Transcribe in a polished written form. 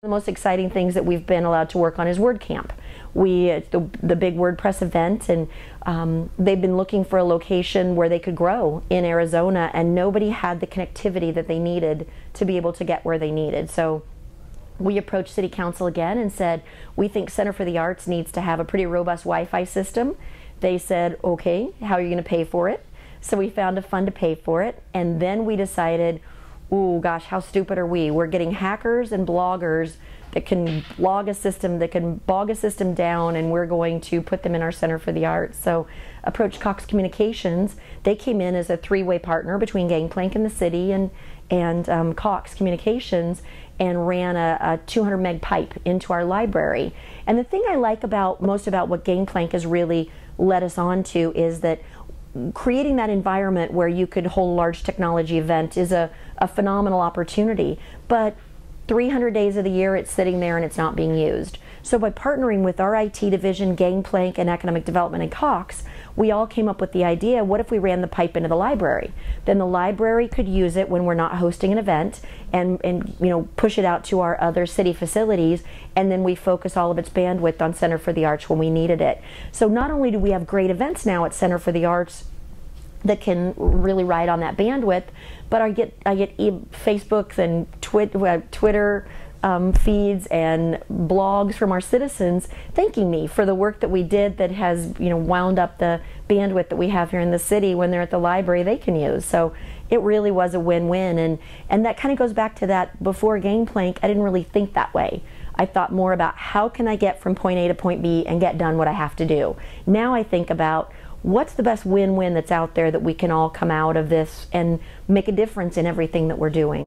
The most exciting things that we've been allowed to work on is Wordcamp. The big WordPress event, and they've been looking for a location where they could grow in Arizona, and nobody had the connectivity that they needed to be able to get where they needed. So we approached City Council again and said, we think Center for the Arts needs to have a pretty robust Wi-Fi system. They said, okay, how are you going to pay for it? So we found a fund to pay for it, and then we decided, oh gosh, how stupid are we? We're getting hackers and bloggers that can log a system, that can bog a system down, and we're going to put them in our Center for the Arts. So approached Cox Communications. They came in as a three-way partner between Gangplank and the city and Cox Communications, and ran a 200 meg pipe into our library. And the thing I like most about what Gangplank has really led us on to is that creating that environment where you could hold a large technology event is a phenomenal opportunity, but 300 days of the year it's sitting there and it's not being used. So by partnering with our IT division, Gangplank, and Economic Development, and Cox, we all came up with the idea, what if we ran the pipe into the library? Then the library could use it when we're not hosting an event and push it out to our other city facilities, and then we focus all of its bandwidth on Center for the Arts when we needed it. So not only do we have great events now at Center for the Arts that can really ride on that bandwidth, but I get Facebook and Twitter feeds and blogs from our citizens thanking me for the work that we did that has wound up the bandwidth that we have here in the city. When they're at the library, they can use. So it really was a win-win, and that kind of goes back to that before Gangplank. I didn't really think that way. I thought more about how can I get from point A to point B and get done what I have to do. Now I think about what's the best win-win that's out there that we can all come out of this and make a difference in everything that we're doing.